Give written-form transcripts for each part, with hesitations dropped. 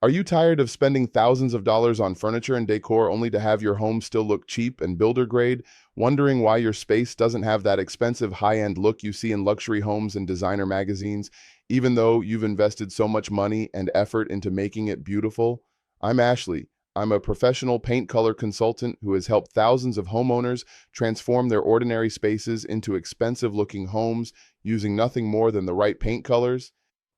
Are you tired of spending thousands of dollars on furniture and decor only to have your home still look cheap and builder grade, wondering why your space doesn't have that expensive high-end look you see in luxury homes and designer magazines, even though you've invested so much money and effort into making it beautiful? I'm Ashley. I'm a professional paint color consultant who has helped thousands of homeowners transform their ordinary spaces into expensive-looking homes using nothing more than the right paint colors.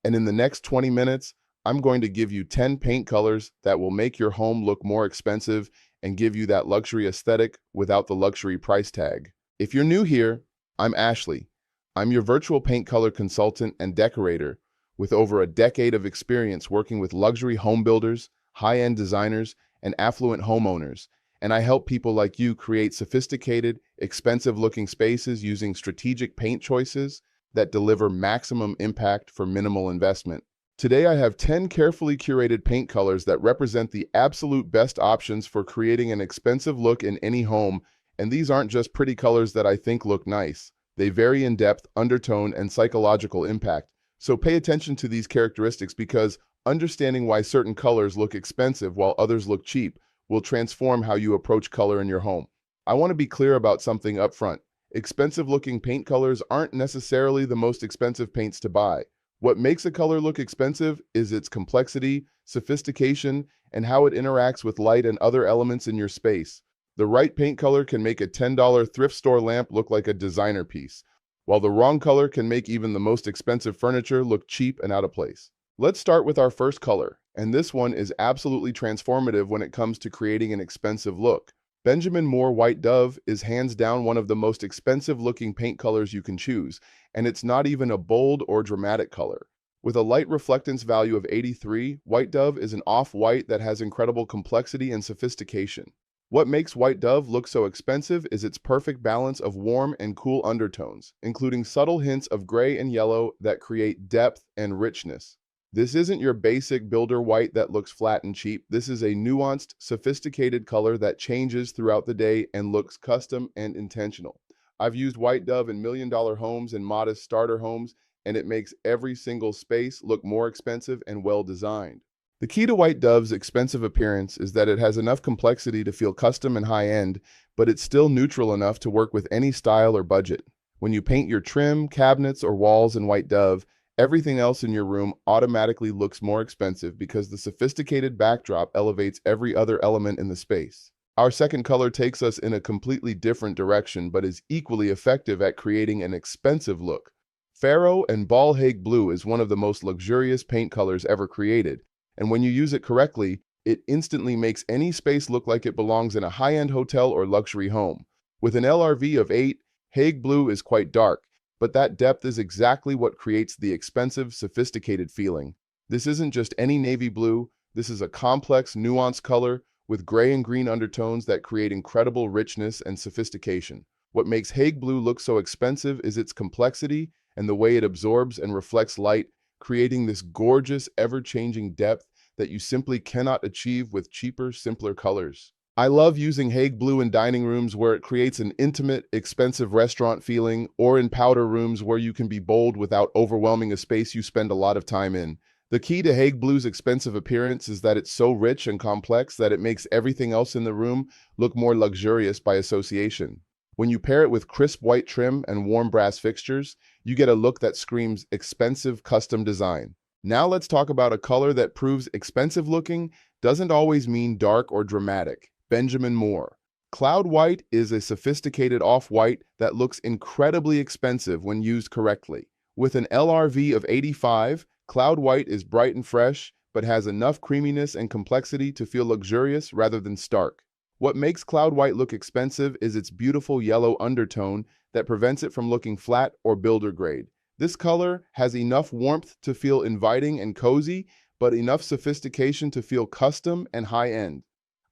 And in the next 20 minutes, I'm going to give you 10 paint colors that will make your home look more expensive and give you that luxury aesthetic without the luxury price tag. If you're new here, I'm Ashley. I'm your virtual paint color consultant and decorator with over a decade of experience working with luxury home builders, high-end designers, and affluent homeowners. And I help people like you create sophisticated, expensive-looking spaces using strategic paint choices that deliver maximum impact for minimal investment. Today I have 10 carefully curated paint colors that represent the absolute best options for creating an expensive look in any home, and these aren't just pretty colors that I think look nice. They vary in depth, undertone, and psychological impact. So pay attention to these characteristics because understanding why certain colors look expensive while others look cheap will transform how you approach color in your home. I want to be clear about something up front. Expensive-looking paint colors aren't necessarily the most expensive paints to buy. What makes a color look expensive is its complexity, sophistication, and how it interacts with light and other elements in your space. The right paint color can make a $10 thrift store lamp look like a designer piece, while the wrong color can make even the most expensive furniture look cheap and out of place. Let's start with our first color, and this one is absolutely transformative when it comes to creating an expensive look. Benjamin Moore White Dove is hands down one of the most expensive looking paint colors you can choose, and it's not even a bold or dramatic color. With a light reflectance value of 83, White Dove is an off-white that has incredible complexity and sophistication. What makes White Dove look so expensive is its perfect balance of warm and cool undertones, including subtle hints of gray and yellow that create depth and richness. This isn't your basic builder white that looks flat and cheap. This is a nuanced, sophisticated color that changes throughout the day and looks custom and intentional. I've used White Dove in million-dollar homes and modest starter homes, and it makes every single space look more expensive and well-designed. The key to White Dove's expensive appearance is that it has enough complexity to feel custom and high-end, but it's still neutral enough to work with any style or budget. When you paint your trim, cabinets, or walls in White Dove, everything else in your room automatically looks more expensive because the sophisticated backdrop elevates every other element in the space. Our second color takes us in a completely different direction but is equally effective at creating an expensive look. Farrow Ball Hague Blue is one of the most luxurious paint colors ever created, and when you use it correctly, it instantly makes any space look like it belongs in a high-end hotel or luxury home. With an LRV of 8, Hague Blue is quite dark, but that depth is exactly what creates the expensive, sophisticated feeling. This isn't just any navy blue, this is a complex, nuanced color with gray and green undertones that create incredible richness and sophistication. What makes Hague Blue look so expensive is its complexity and the way it absorbs and reflects light, creating this gorgeous, ever-changing depth that you simply cannot achieve with cheaper, simpler colors. I love using Hague Blue in dining rooms where it creates an intimate, expensive restaurant feeling, or in powder rooms where you can be bold without overwhelming a space you spend a lot of time in. The key to Hague Blue's expensive appearance is that it's so rich and complex that it makes everything else in the room look more luxurious by association. When you pair it with crisp white trim and warm brass fixtures, you get a look that screams expensive custom design. Now let's talk about a color that proves expensive looking doesn't always mean dark or dramatic. Benjamin Moore. Cloud White is a sophisticated off-white that looks incredibly expensive when used correctly. With an LRV of 85, Cloud White is bright and fresh, but has enough creaminess and complexity to feel luxurious rather than stark. What makes Cloud White look expensive is its beautiful yellow undertone that prevents it from looking flat or builder grade. This color has enough warmth to feel inviting and cozy, but enough sophistication to feel custom and high-end.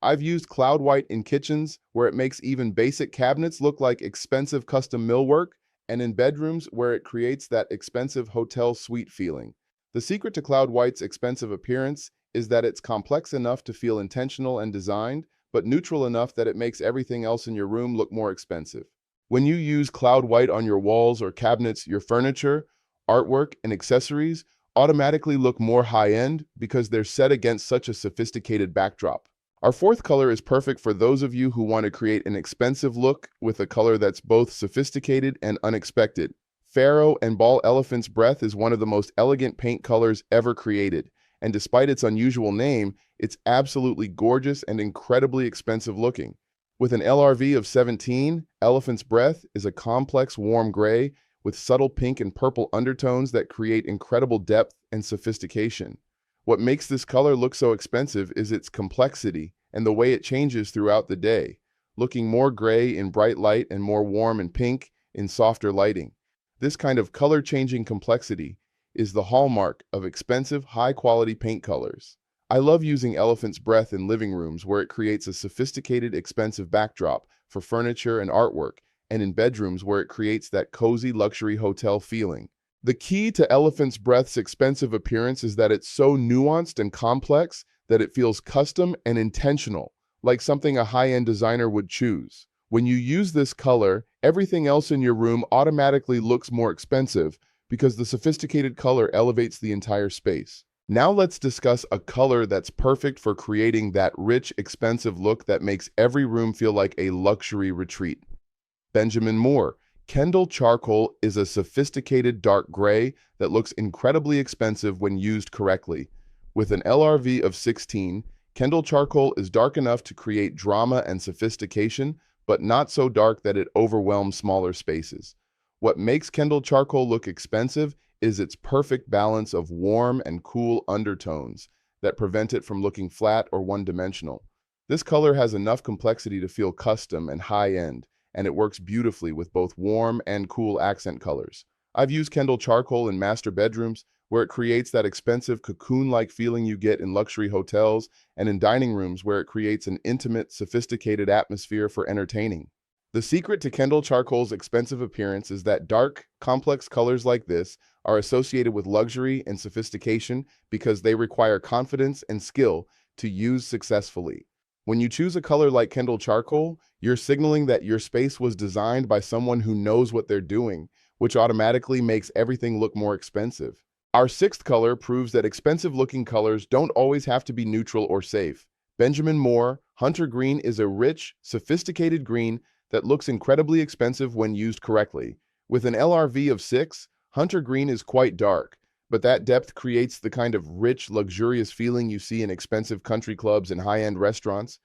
I've used Cloud White in kitchens where it makes even basic cabinets look like expensive custom millwork, and in bedrooms where it creates that expensive hotel suite feeling. The secret to Cloud White's expensive appearance is that it's complex enough to feel intentional and designed, but neutral enough that it makes everything else in your room look more expensive. When you use Cloud White on your walls or cabinets, your furniture, artwork, and accessories, automatically look more high-end because they're set against such a sophisticated backdrop. Our fourth color is perfect for those of you who want to create an expensive look with a color that's both sophisticated and unexpected. Farrow and Ball Elephant's Breath is one of the most elegant paint colors ever created, and despite its unusual name, it's absolutely gorgeous and incredibly expensive looking. With an LRV of 17, Elephant's Breath is a complex warm gray with subtle pink and purple undertones that create incredible depth and sophistication. What makes this color look so expensive is its complexity and the way it changes throughout the day, looking more gray in bright light and more warm and pink in softer lighting. This kind of color-changing complexity is the hallmark of expensive, high-quality paint colors. I love using Elephant's Breath in living rooms where it creates a sophisticated, expensive backdrop for furniture and artwork, and in bedrooms where it creates that cozy luxury hotel feeling. The key to Elephant's Breath's expensive appearance is that it's so nuanced and complex that it feels custom and intentional, like something a high-end designer would choose. When you use this color, everything else in your room automatically looks more expensive because the sophisticated color elevates the entire space. Now let's discuss a color that's perfect for creating that rich, expensive look that makes every room feel like a luxury retreat. Benjamin Moore. Kendall Charcoal is a sophisticated dark gray that looks incredibly expensive when used correctly. With an LRV of 16, Kendall Charcoal is dark enough to create drama and sophistication, but not so dark that it overwhelms smaller spaces. What makes Kendall Charcoal look expensive is its perfect balance of warm and cool undertones that prevent it from looking flat or one-dimensional. This color has enough complexity to feel custom and high-end, and it works beautifully with both warm and cool accent colors. I've used Kendall Charcoal in master bedrooms where it creates that expensive cocoon-like feeling you get in luxury hotels, and in dining rooms where it creates an intimate, sophisticated atmosphere for entertaining. The secret to Kendall Charcoal's expensive appearance is that dark, complex colors like this are associated with luxury and sophistication because they require confidence and skill to use successfully. When you choose a color like Kendall Charcoal, you're signaling that your space was designed by someone who knows what they're doing, which automatically makes everything look more expensive. Our sixth color proves that expensive-looking colors don't always have to be neutral or safe. Benjamin Moore, Hunter Green is a rich, sophisticated green that looks incredibly expensive when used correctly. With an LRV of 6, Hunter Green is quite dark, but that depth creates the kind of rich, luxurious feeling you see in expensive country clubs and high-end restaurants.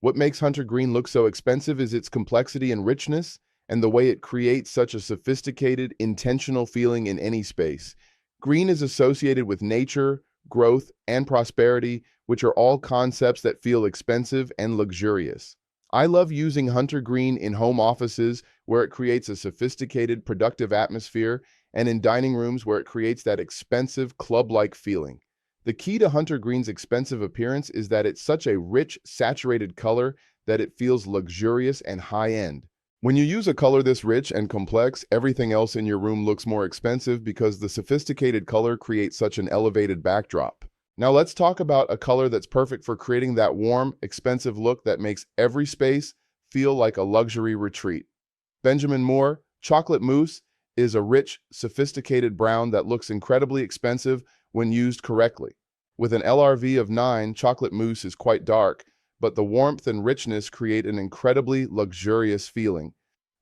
What makes Hunter Green look so expensive is its complexity and richness, and the way it creates such a sophisticated, intentional feeling in any space. Green is associated with nature, growth, and prosperity, which are all concepts that feel expensive and luxurious. I love using Hunter Green in home offices where it creates a sophisticated, productive atmosphere, and in dining rooms where it creates that expensive, club-like feeling. The key to Hunter Green's expensive appearance is that it's such a rich, saturated color that it feels luxurious and high-end. When you use a color this rich and complex, everything else in your room looks more expensive because the sophisticated color creates such an elevated backdrop. Now let's talk about a color that's perfect for creating that warm, expensive look that makes every space feel like a luxury retreat. Benjamin Moore, Chocolate Mousse is a rich, sophisticated brown that looks incredibly expensive when used correctly. With an LRV of 9, Chocolate Mousse is quite dark, but the warmth and richness create an incredibly luxurious feeling.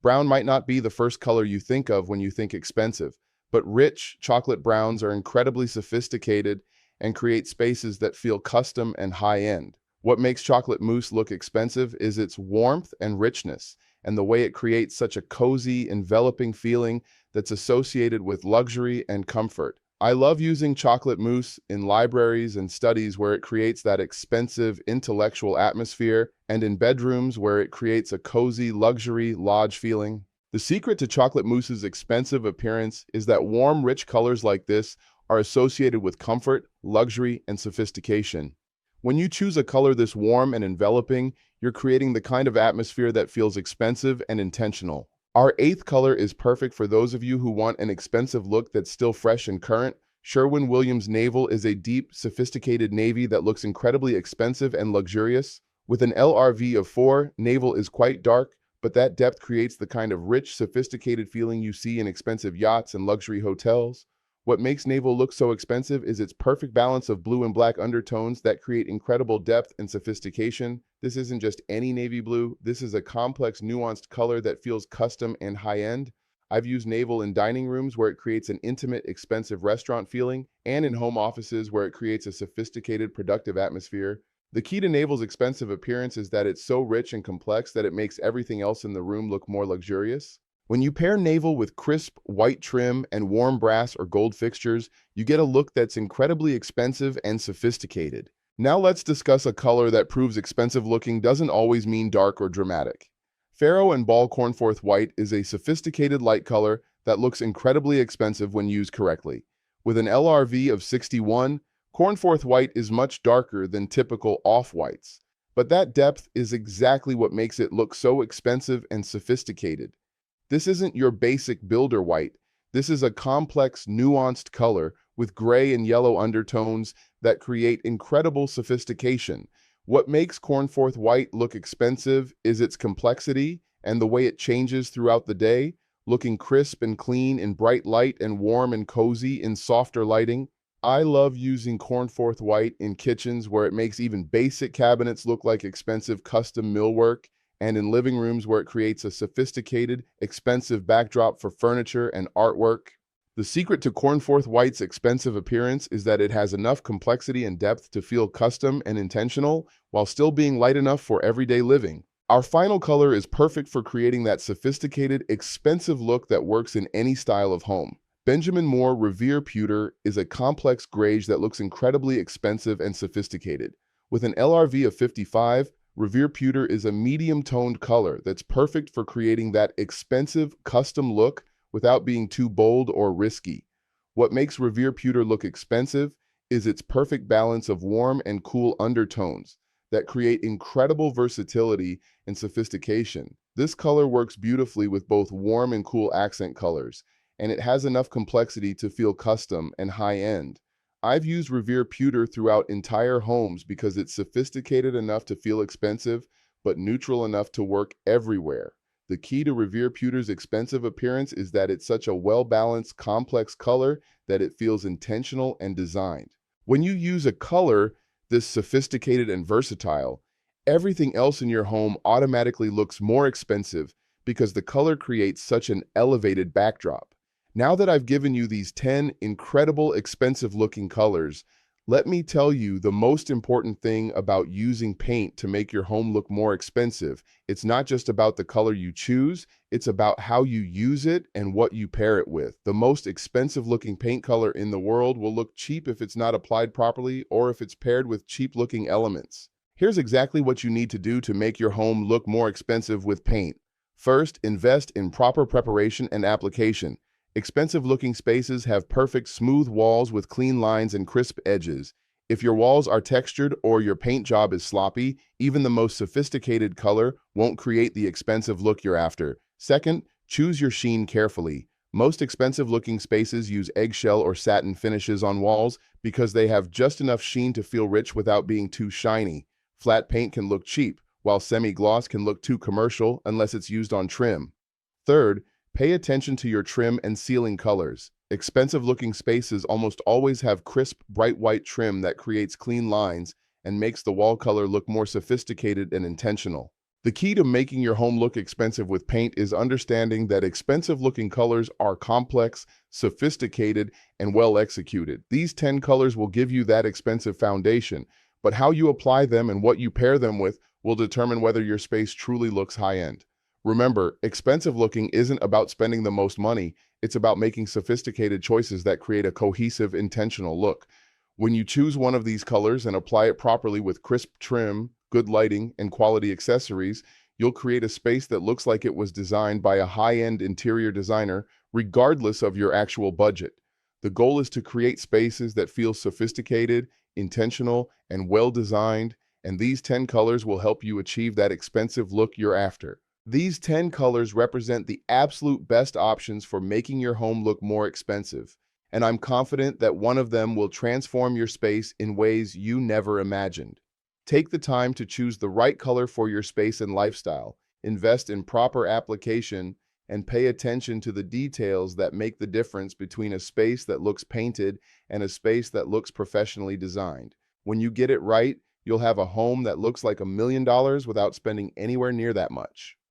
Brown might not be the first color you think of when you think expensive, but rich chocolate browns are incredibly sophisticated and create spaces that feel custom and high-end. What makes Chocolate Mousse look expensive is its warmth and richness, and the way it creates such a cozy, enveloping feeling that's associated with luxury and comfort. I love using Chocolate Mousse in libraries and studies where it creates that expensive, intellectual atmosphere, and in bedrooms where it creates a cozy, luxury lodge feeling. The secret to Chocolate Mousse's expensive appearance is that warm, rich colors like this are associated with comfort, luxury, and sophistication. When you choose a color this warm and enveloping, you're creating the kind of atmosphere that feels expensive and intentional. Our eighth color is perfect for those of you who want an expensive look that's still fresh and current. Sherwin-Williams Naval is a deep, sophisticated navy that looks incredibly expensive and luxurious. With an LRV of 4, Naval is quite dark, but that depth creates the kind of rich, sophisticated feeling you see in expensive yachts and luxury hotels. What makes Naval look so expensive is its perfect balance of blue and black undertones that create incredible depth and sophistication. This isn't just any navy blue, this is a complex, nuanced color that feels custom and high-end. I've used Naval in dining rooms where it creates an intimate, expensive restaurant feeling, and in home offices where it creates a sophisticated, productive atmosphere. The key to Naval's expensive appearance is that it's so rich and complex that it makes everything else in the room look more luxurious. When you pair Naval with crisp, white trim and warm brass or gold fixtures, you get a look that's incredibly expensive and sophisticated. Now let's discuss a color that proves expensive looking doesn't always mean dark or dramatic. Farrow and Ball Cornforth White is a sophisticated light color that looks incredibly expensive when used correctly. With an LRV of 61, Cornforth White is much darker than typical off-whites. But that depth is exactly what makes it look so expensive and sophisticated. This isn't your basic builder white. This is a complex, nuanced color with gray and yellow undertones that create incredible sophistication. What makes Cornforth White look expensive is its complexity and the way it changes throughout the day, looking crisp and clean in bright light and warm and cozy in softer lighting. I love using Cornforth White in kitchens where it makes even basic cabinets look like expensive custom millwork, and in living rooms where it creates a sophisticated, expensive backdrop for furniture and artwork. The secret to Cornforth White's expensive appearance is that it has enough complexity and depth to feel custom and intentional while still being light enough for everyday living. Our final color is perfect for creating that sophisticated, expensive look that works in any style of home. Benjamin Moore Revere Pewter is a complex grage that looks incredibly expensive and sophisticated. With an LRV of 55, Revere Pewter is a medium-toned color that's perfect for creating that expensive, custom look without being too bold or risky. What makes Revere Pewter look expensive is its perfect balance of warm and cool undertones that create incredible versatility and sophistication. This color works beautifully with both warm and cool accent colors, and it has enough complexity to feel custom and high-end. I've used Revere Pewter throughout entire homes because it's sophisticated enough to feel expensive, but neutral enough to work everywhere. The key to Revere Pewter's expensive appearance is that it's such a well-balanced, complex color that it feels intentional and designed. When you use a color this sophisticated and versatile, everything else in your home automatically looks more expensive because the color creates such an elevated backdrop. Now that I've given you these 10 incredible, expensive-looking colors, let me tell you the most important thing about using paint to make your home look more expensive. It's not just about the color you choose, it's about how you use it and what you pair it with. The most expensive-looking paint color in the world will look cheap if it's not applied properly or if it's paired with cheap-looking elements. Here's exactly what you need to do to make your home look more expensive with paint. First, invest in proper preparation and application. Expensive-looking spaces have perfect, smooth walls with clean lines and crisp edges. If your walls are textured or your paint job is sloppy, even the most sophisticated color won't create the expensive look you're after. Second, choose your sheen carefully. Most expensive-looking spaces use eggshell or satin finishes on walls because they have just enough sheen to feel rich without being too shiny. Flat paint can look cheap, while semi-gloss can look too commercial unless it's used on trim. Third, pay attention to your trim and ceiling colors. Expensive-looking spaces almost always have crisp, bright white trim that creates clean lines and makes the wall color look more sophisticated and intentional. The key to making your home look expensive with paint is understanding that expensive-looking colors are complex, sophisticated, and well-executed. These 10 colors will give you that expensive foundation, but how you apply them and what you pair them with will determine whether your space truly looks high-end. Remember, expensive looking isn't about spending the most money, it's about making sophisticated choices that create a cohesive, intentional look. When you choose one of these colors and apply it properly with crisp trim, good lighting, and quality accessories, you'll create a space that looks like it was designed by a high-end interior designer, regardless of your actual budget. The goal is to create spaces that feel sophisticated, intentional, and well-designed, and these 10 colors will help you achieve that expensive look you're after. These 10 colors represent the absolute best options for making your home look more expensive, and I'm confident that one of them will transform your space in ways you never imagined. Take the time to choose the right color for your space and lifestyle, invest in proper application, and pay attention to the details that make the difference between a space that looks painted and a space that looks professionally designed. When you get it right, you'll have a home that looks like $1 million without spending anywhere near that much.